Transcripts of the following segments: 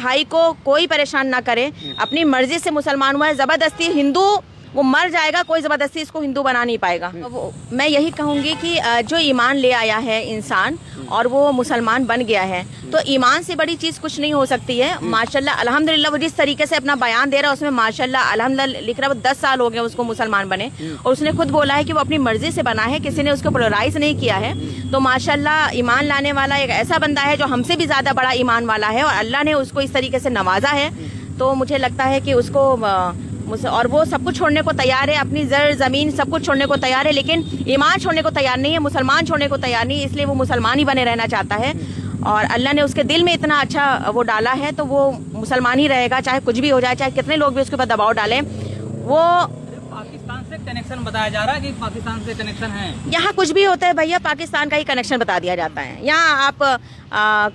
भाई को कोई परेशान ना करे, अपनी मर्जी से मुसलमान हुआ है, ज़बरदस्ती हिंदू वो मर जाएगा, कोई ज़बरदस्ती इसको हिंदू बना नहीं पाएगा। मैं यही कहूँगी कि जो ईमान ले आया है इंसान और वो मुसलमान बन गया है, तो ईमान से बड़ी चीज़ कुछ नहीं हो सकती है। माशाल्लाह अल्हम्दुलिल्लाह वो जिस तरीके से अपना बयान दे रहा है उसमें माशाल्लाह अल्हम्दुलिल्लाह लिख रहा है। वो 10 साल हो गए उसको मुसलमान बने और उसने खुद बोला है कि वो अपनी मर्जी से बना है, किसी ने उसको पोलराइज नहीं किया है। तो माशाल्लाह ईमान लाने वाला एक ऐसा बंदा है जो हमसे भी ज़्यादा बड़ा ईमान वाला है और अल्लाह ने उसको इस तरीके से नवाजा है। तो मुझे लगता है कि उसको और वो सब कुछ छोड़ने को तैयार है, अपनी जर ज़मीन सब कुछ छोड़ने को तैयार है, लेकिन ईमान छोड़ने को तैयार नहीं है, मुसलमान छोड़ने को तैयार नहीं है। इसलिए वो मुसलमान ही बने रहना चाहता है और अल्लाह ने उसके दिल में इतना अच्छा वो डाला है, तो वो मुसलमान ही रहेगा, चाहे कुछ भी हो जाए, चाहे कितने लोग भी उसके ऊपर दबाव डालें। वो पाकिस्तान से कनेक्शन बताया जा रहा है कि पाकिस्तान से कनेक्शन है। यहाँ कुछ भी होता है भैया, पाकिस्तान का ही कनेक्शन बता दिया जाता है। यहाँ आप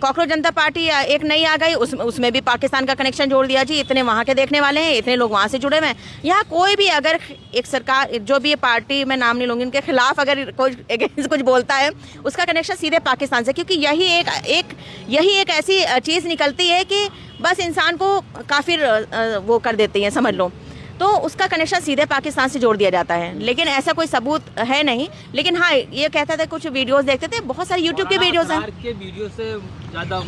कॉकरोच जनता पार्टी एक नई आ गई, उसमें भी पाकिस्तान का कनेक्शन जोड़ दिया जी, इतने वहाँ के देखने वाले हैं, इतने लोग वहाँ से जुड़े हुए हैं। यहाँ कोई भी अगर एक सरकार जो भी ये पार्टी, मैं नाम नहीं लूँगी, उनके खिलाफ अगर कोई अगेंस्ट कुछ बोलता है उसका कनेक्शन सीधे पाकिस्तान से, क्योंकि यही एक ऐसी चीज़ निकलती है कि बस इंसान को काफिर वो कर देती है, समझ लो, तो उसका कनेक्शन सीधे पाकिस्तान से जोड़ दिया जाता है। लेकिन ऐसा कोई सबूत है नहीं, लेकिन हाँ ये कहता था, कुछ वीडियोस देखते थे, बहुत सारे यूट्यूब के वीडियोस हैं, वीडियो से ज़्यादा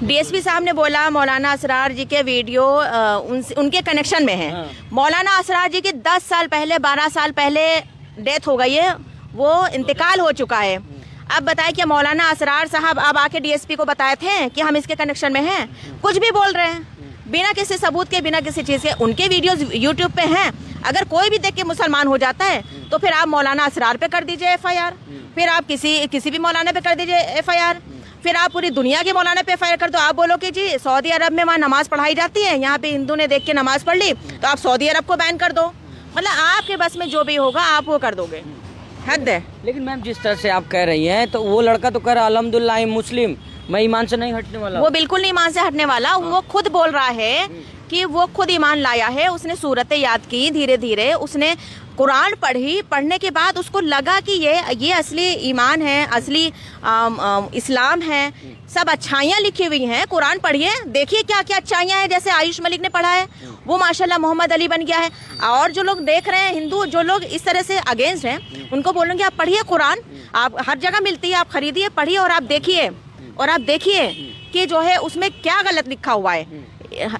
डीएसपी साहब ने बोला मौलाना असरार जी के वीडियो उनके कनेक्शन में है। मौलाना असरार जी की 10 साल पहले 12 साल पहले डेथ हो गई है, वो इंतकाल हो चुका है। अब बताए कि मौलाना असरार साहब अब आके डीएसपी को बताए थे कि हम इसके कनेक्शन में हैं, कुछ भी बोल रहे हैं बिना किसी सबूत के, बिना किसी चीज़ के। उनके वीडियोस यूट्यूब पे हैं, अगर कोई भी देख के मुसलमान हो जाता है तो फिर आप मौलाना असरार पे कर दीजिए एफआईआर, फिर आप किसी भी मौलाना पे कर दीजिए एफआईआर, फिर आप पूरी दुनिया के मौलाना पे एफआईआर कर दो। आप बोलो कि जी सऊदी अरब में वहाँ नमाज पढ़ाई जाती है, यहाँ पे हिंदू ने देख के नमाज पढ़ ली तो आप सऊदी अरब को बैन कर दो। मतलब आपके बस में जो भी होगा आप वो कर दोगे, हद है। लेकिन मैम जिस तरह से आप कह रही हैं, तो वो लड़का तो कह रहा अल्हम्दुलिल्लाह मुस्लिम, मैं ईमान से नहीं हटने वाला। वो बिल्कुल नहीं ईमान से हटने वाला, वो खुद बोल रहा है कि वो खुद ईमान लाया है। उसने सूरतें याद की, धीरे धीरे उसने कुरान पढ़ी, पढ़ने के बाद उसको लगा कि ये असली ईमान है, असली इस्लाम है, सब अच्छाइयाँ लिखी हुई हैं। कुरान पढ़िए, देखिए क्या क्या अच्छाइयाँ हैं। जैसे आयुष मलिक ने पढ़ा है, वो माशाल्लाह मोहम्मद अली बन गया है। और जो लोग देख रहे हैं, हिंदू जो लोग इस तरह से अगेंस्ट हैं, उनको बोलूँगी आप पढ़िए कुरान, आप हर जगह मिलती है, आप खरीदिए, पढ़िए और आप देखिए कि जो है उसमें क्या गलत लिखा हुआ है।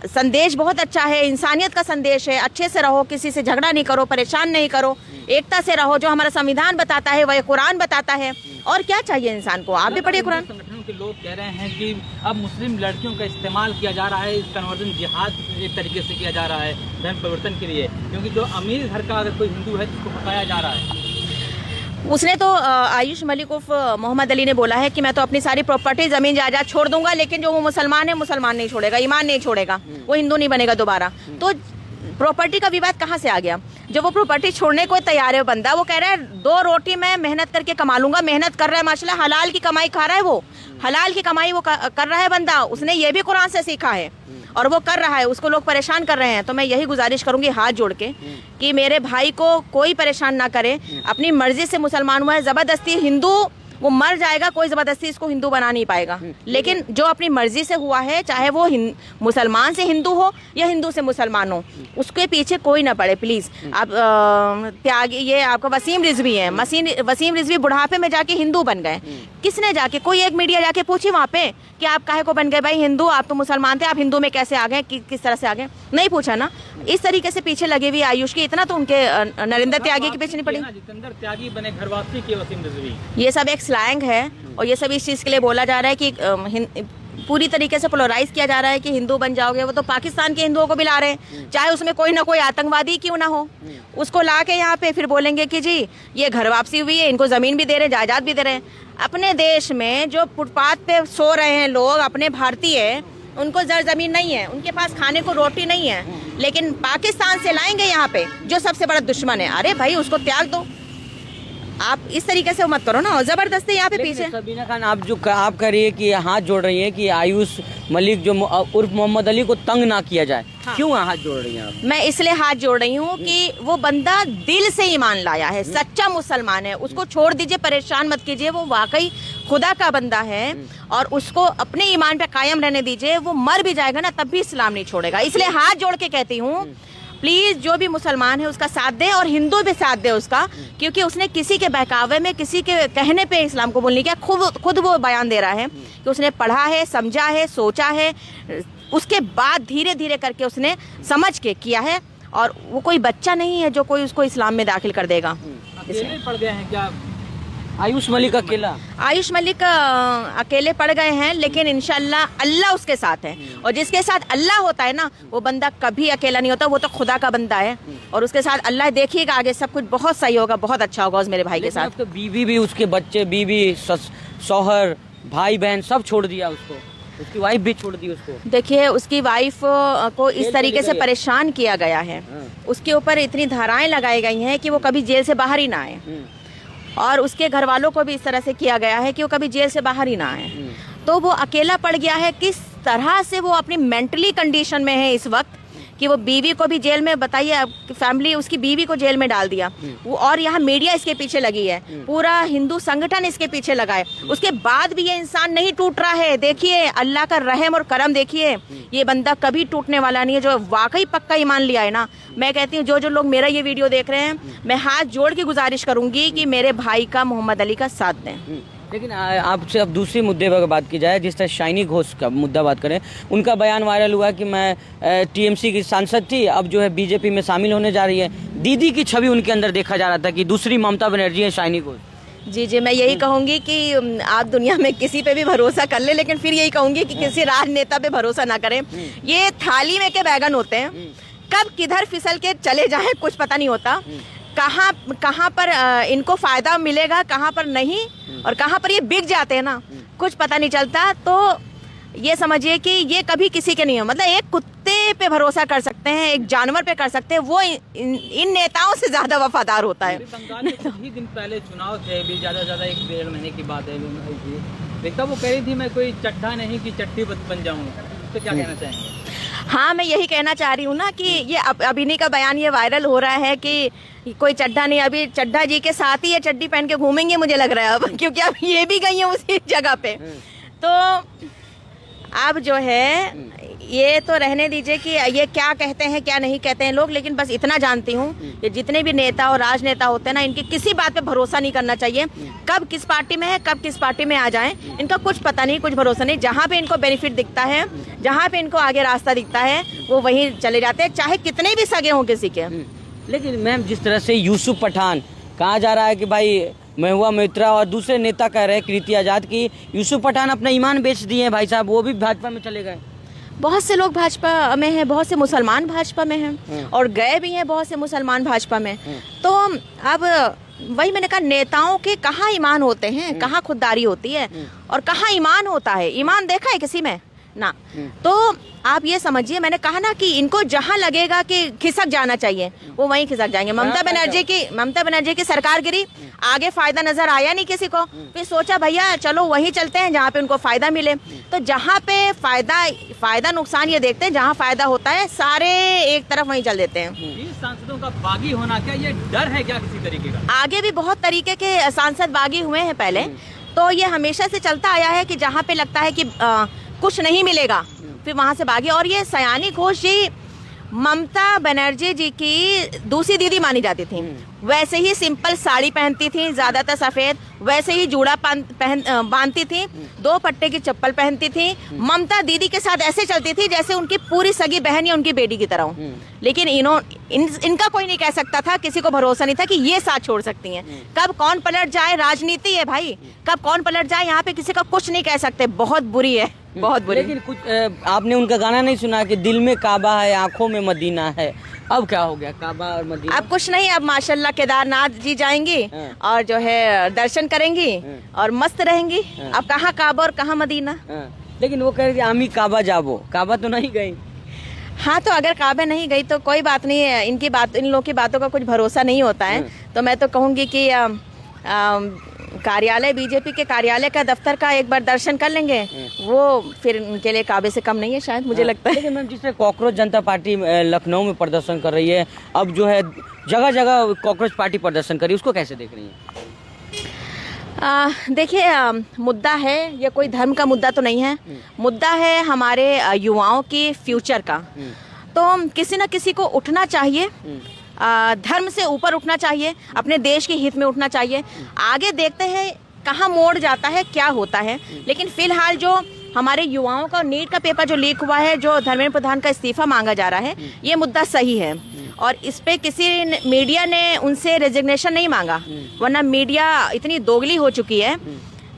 संदेश बहुत अच्छा है, इंसानियत का संदेश है, अच्छे से रहो, किसी से झगड़ा नहीं करो, परेशान नहीं करो, एकता से रहो, जो हमारा संविधान बताता है वह कुरान बताता है। और क्या चाहिए इंसान को, आप भी पढ़िए कुरान। संगठनों के लोग कह रहे हैं कि अब मुस्लिम लड़कियों का इस्तेमाल किया जा रहा है, कन्वर्जन जिहाद एक तरीके से किया जा रहा है धर्म परिवर्तन के लिए, क्योंकि जो अमीर घर का अगर कोई हिंदू है तो उसको भगाया जा रहा है। उसने तो आयुष मलिक उर्फ मोहम्मद अली ने बोला है कि मैं तो अपनी सारी प्रॉपर्टी जमीन जायदाद छोड़ दूंगा, लेकिन जो वो मुसलमान है, मुसलमान नहीं छोड़ेगा, ईमान नहीं छोड़ेगा, वो हिंदू नहीं बनेगा दोबारा। तो प्रॉपर्टी का विवाद कहाँ से आ गया? जब वो प्रॉपर्टी छोड़ने को तैयार है बंदा, वो कह रहा है 2 रोटी मैं मेहनत करके कमा लूंगा, मेहनत कर रहा है माशाल्लाह, हलाल की कमाई खा रहा है, वो हलाल की कमाई वो कर रहा है बंदा, उसने ये भी कुरान से सीखा है और वो कर रहा है, उसको लोग परेशान कर रहे हैं। तो मैं यही गुजारिश करूंगी हाथ जोड़ के कि मेरे भाई को कोई परेशान ना करे, अपनी मर्जी से मुसलमान हुआ है, ज़बरदस्ती हिंदू वो मर जाएगा, कोई ज़बरदस्ती इसको हिंदू बना नहीं पाएगा। लेकिन जो अपनी मर्जी से हुआ है, चाहे वो मुसलमान से हिंदू हो या हिंदू से मुसलमान हो, उसके पीछे कोई ना पड़े प्लीज़। आप त्यागी, ये आपका वसीम रिजवी है, वसीम रिजवी बुढ़ापे में जाके हिंदू बन गए। किसने जाके, कोई एक मीडिया जाके पूछी वहाँ पे कि आप काहे को बन गए भाई हिंदू, आप तो मुसलमान थे, आप हिंदू में कैसे आ गए, किस तरह से आ गए? नहीं पूछा ना। इस तरीके से पीछे लगे हुए आयुष की, इतना तो उनके नरेंद्र त्यागी के पीछे नहीं पड़ी। जितेंद्र त्यागी बने घरवासी के वसीम रिजवी, ये सब एक स्लैंग है और ये सब इस चीज़ के लिए बोला जा रहा है कि पूरी तरीके से पोलराइज किया जा रहा है कि हिंदू बन जाओगे। वो तो पाकिस्तान के हिंदुओं को भी ला रहे हैं, चाहे उसमें कोई ना कोई आतंकवादी क्यों ना हो, उसको ला के यहाँ पे फिर बोलेंगे कि जी ये घर वापसी हुई है, इनको ज़मीन भी दे रहे हैं, जायदाद भी दे रहे हैं। अपने देश में जो फुटपाथ पे सो रहे हैं लोग, अपने भारतीय, उनको ज़मीन नहीं है, उनके पास खाने को रोटी नहीं है, लेकिन पाकिस्तान से लाएंगे यहाँ पे जो सबसे बड़ा दुश्मन है। अरे भाई उसको त्याग दो, आप इस तरीके से मत करो ना, जबरदस्ती यहाँ पे पीछे। सबीना खान, आप कह रही है कि हाथ जोड़ रही है कि आयुष मलिक जो उर्फ मोहम्मद अली को तंग ना किया जाए। हाँ। क्यों हाथ जोड़ रही हैं आप? मैं इसलिए हाथ जोड़ रही हूँ कि वो बंदा दिल से ईमान लाया है, सच्चा मुसलमान है, उसको छोड़ दीजिए, परेशान मत कीजिए। वो वाकई खुदा का बंदा है और उसको अपने ईमान पे कायम रहने दीजिए। वो मर भी जाएगा ना तब भी इस्लाम नहीं छोड़ेगा। इसलिए हाथ जोड़ के कहती हूँ, प्लीज जो भी मुसलमान है उसका साथ दे और हिंदू भी साथ दे उसका, क्योंकि उसने किसी के बहकावे में, किसी के कहने पे इस्लाम को बोलने किया। खुद वो बयान दे रहा है कि उसने पढ़ा है, समझा है, सोचा है, उसके बाद धीरे धीरे करके उसने समझ के किया है। और वो कोई बच्चा नहीं है जो कोई उसको इस्लाम में दाखिल कर देगा। अकेले पड़ गए हैं क्या आयुष मलिक अकेला? आयुष मलिक अकेले पड़ गए हैं, लेकिन इंशाल्लाह अल्लाह उसके साथ है। और जिसके साथ अल्लाह होता है ना, वो बंदा कभी अकेला नहीं होता, वो तो खुदा का बंदा है और उसके साथ अल्लाह। देखिएगा आगे सब कुछ बहुत सही होगा, बहुत अच्छा होगा उस मेरे भाई के साथ। तो बीवी भी, उसके बच्चे, बीवी, शौहर, भाई बहन सब छोड़ दिया उसको, उसकी वाइफ भी छोड़ दी उसको। देखिए उसकी वाइफ को इस तरीके से परेशान किया गया है, उसके ऊपर इतनी धाराएं लगाई गई हैं कि वो कभी जेल से बाहर ही ना आए, और उसके घर वालों को भी इस तरह से किया गया है कि वो कभी जेल से बाहर ही ना आए। तो वो अकेला पड़ गया है। किस तरह से वो अपनी मेंटली कंडीशन में है इस वक्त कि वो बीवी को भी जेल में, बताइए फैमिली, उसकी बीवी को जेल में डाल दिया वो, और यहाँ मीडिया इसके पीछे लगी है, पूरा हिंदू संगठन इसके पीछे लगा है। उसके बाद भी ये इंसान नहीं टूट रहा है। देखिए अल्लाह का रहम और करम देखिए, ये बंदा कभी टूटने वाला नहीं है। जो वाकई पक्का ईमान लिया है ना, मैं कहती हूँ जो लोग मेरा ये वीडियो देख रहे हैं, मैं हाथ जोड़ के गुजारिश करूंगी कि मेरे भाई का, मोहम्मद अली का साथ दें। लेकिन आपसे अब दूसरे मुद्दे पर बात की जाए, जिस तरह शाइनी घोष का मुद्दा बात करें, उनका बयान वायरल हुआ कि मैं टीएमसी की सांसद थी, अब जो है बीजेपी में शामिल होने जा रही है। दीदी की छवि उनके अंदर देखा जा रहा था कि दूसरी ममता बनर्जी है शाइनी घोष। जी, मैं यही कहूंगी कि आप दुनिया में किसी पे भी भरोसा कर ले, लेकिन फिर यही कहूंगी कि किसी राजनेता पे भरोसा ना करें। ये थाली में के बैगन होते हैं, कब किधर फिसल के चले जाएं कुछ पता नहीं होता। कहाँ पर इनको फायदा मिलेगा, कहाँ पर नहीं, और कहाँ पर ये बिक जाते हैं ना, कुछ पता नहीं चलता। तो ये समझिए कि ये कभी किसी के नहीं है। मतलब एक कुत्ते पे भरोसा कर सकते हैं, एक जानवर पे कर सकते हैं, वो इन नेताओं से ज्यादा वफादार होता है। बंगाल में कुछ ही दिन पहले चुनाव थे, अभी ज्यादा 1-1.5 महीने की बात है। देखा वो कह रही थी मैं कोई चड्ढा नहीं कि चट्टी बन जाऊँ, तो क्या कहना चाहेंगे? हाँ, मैं यही कहना चाह रही हूँ ना कि ये अभी इन्हीं का बयान ये वायरल हो रहा है कि कोई चड्ढा नहीं। अभी चड्ढा जी के साथ ही ये चड्डी पहन के घूमेंगे मुझे लग रहा है अब, क्योंकि अब ये भी गई है उसी जगह पे। तो अब जो है ये तो रहने दीजिए कि ये क्या कहते हैं क्या नहीं कहते हैं लोग, लेकिन बस इतना जानती हूँ कि जितने भी नेता और राजनेता होते हैं ना, इनकी किसी बात पे भरोसा नहीं करना चाहिए। कब किस पार्टी में है, कब किस पार्टी में आ जाएं, इनका कुछ पता नहीं, कुछ भरोसा नहीं। जहाँ पे इनको बेनिफिट दिखता है, जहाँ पे इनको आगे रास्ता दिखता है, वो वहीं चले जाते हैं, चाहे कितने भी सगे हों किसी के। लेकिन मैम, जिस तरह से यूसुफ पठान कहा जा रहा है कि भाई महुआ मोइत्रा और दूसरे नेता कह रहे हैं, कृति आज़ाद, की यूसुफ पठान अपना ईमान बेच दिए हैं भाई साहब, वो भी भाजपा में चले गए। बहुत से लोग भाजपा में हैं, बहुत से मुसलमान भाजपा में हैं, और गए भी हैं बहुत से मुसलमान भाजपा में। तो अब वही मैंने कहा, नेताओं के कहाँ ईमान होते हैं, कहाँ खुददारी होती है और कहाँ ईमान होता है। ईमान देखा है किसी में ना? तो आप ये समझिए, मैंने कहा ना कि इनको जहां लगेगा कि खिसक जाना चाहिए वो वहीं खिसक जाएंगे। ममता बनर्जी की सरकार गिरी, आगे फायदा नजर आया नहीं किसी को, फिर सोचा भैया चलो वहीं चलते हैं जहाँ पे उनको फायदा मिले। तो जहाँ पे फायदा नुकसान ये देखते हैं, जहाँ फायदा होता है सारे एक तरफ वहीं चल देते हैं। इन सांसदों का बागी होना, क्या ये डर है क्या किसी तरीके का? आगे भी बहुत तरीके के सांसद बागी हुए हैं पहले, तो ये हमेशा से चलता आया है कि जहाँ पे लगता है कि कुछ नहीं मिलेगा फिर वहां से भागी। और ये सयानी घोष जी ममता बनर्जी जी की दूसरी दीदी मानी जाती थी। वैसे ही सिंपल साड़ी पहनती थी, ज्यादातर सफेद, वैसे ही जूड़ा बांधती थी, 2 पट्टे की चप्पल पहनती थी। ममता दीदी के साथ ऐसे चलती थी जैसे उनकी पूरी सगी बहन या उनकी बेटी की तरह हो। लेकिन इनका कोई नहीं कह सकता था, किसी को भरोसा नहीं था कि ये साथ छोड़ सकती हैं। कब कौन पलट जाए, राजनीति है भाई, कब कौन पलट जाए, यहाँ पे किसी का कुछ नहीं कह सकते। बहुत बुरी है, बहुत बुरी। लेकिन कुछ आपने उनका गाना नहीं सुना कि दिल में काबा है, आंखों में मदीना है? अब क्या हो गया काबा और मदीना? अब कुछ नहीं, अब माशाल्लाह केदारनाथ जी जाएंगी और जो है दर्शन करेंगी और मस्त रहेंगी। अब कहाँ काबा और कहाँ मदीना? लेकिन वो कह रही थी आमी काबा जाबो, काबा तो नहीं गई। हाँ, तो अगर काबा नहीं गई तो कोई बात नहीं है, इन लोगों की बातों का कुछ भरोसा नहीं होता है। तो मैं तो कहूँगी कि कार्यालय, बीजेपी के कार्यालय का, दफ्तर का एक बार दर्शन कर लेंगे, वो फिर उनके लिए काबे से कम नहीं है शायद, मुझे लगता है। लेकिन मैम, जिससे कॉकरोच जनता पार्टी लखनऊ में प्रदर्शन कर रही है, अब जो है जगह जगह कॉकरोच पार्टी प्रदर्शन कर रही है, उसको कैसे देख रही है? देखिए, मुद्दा है, ये कोई धर्म का मुद्दा तो नहीं है। मुद्दा है हमारे युवाओं की फ्यूचर का। तो किसी न किसी को उठना चाहिए, धर्म से ऊपर उठना चाहिए, अपने देश के हित में उठना चाहिए। आगे देखते हैं कहाँ मोड़ जाता है, क्या होता है। लेकिन फिलहाल जो हमारे युवाओं का नीट का पेपर जो लीक हुआ है, जो धर्मेंद्र प्रधान का इस्तीफा मांगा जा रहा है, ये मुद्दा सही है। और इस पे किसी मीडिया ने उनसे रेजिग्नेशन नहीं मांगा, वरना मीडिया इतनी दोगली हो चुकी है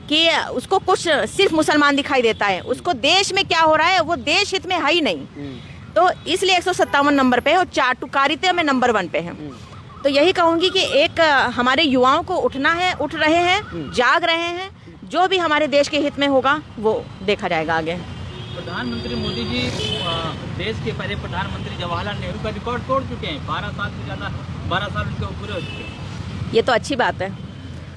कि उसको कुछ सिर्फ मुसलमान दिखाई देता है, उसको देश में क्या हो रहा है वो देश हित में है ही नहीं। तो इसलिए 157 नंबर पे और चाटुकारिता में नंबर 1 पे है। तो यही कहूँगी कि एक हमारे युवाओं को उठना है, उठ रहे हैं, जाग रहे हैं। जो भी हमारे देश के हित में होगा वो देखा जाएगा आगे। प्रधानमंत्री मोदी जी देश के पहले प्रधानमंत्री जवाहरलाल नेहरू का रिकॉर्ड तोड़ चुके हैं। 12 साल से ज़्यादा, 12 साल उनके पूरे हो चुके हैं। ये तो अच्छी बात है।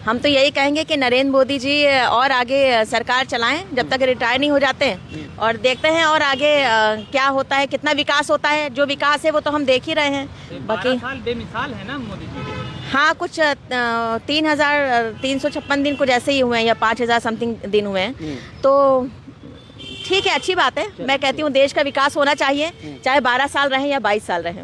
हम तो यही कहेंगे कि नरेंद्र मोदी जी और आगे सरकार चलाएं जब तक रिटायर नहीं हो जाते, और देखते हैं और आगे क्या होता है, कितना विकास होता है। जो विकास है वो तो हम देख ही रहे हैं। 12 साल बेमिसाल है ना मोदी जी के। हाँ, कुछ 3,356 दिन कुछ ऐसे ही हुए हैं, या 5,000 समथिंग दिन हुए हैं। तो ठीक है, अच्छी बात है। मैं कहती हूँ देश का विकास होना चाहिए, चाहे 12 साल रहे या 22 साल रहे।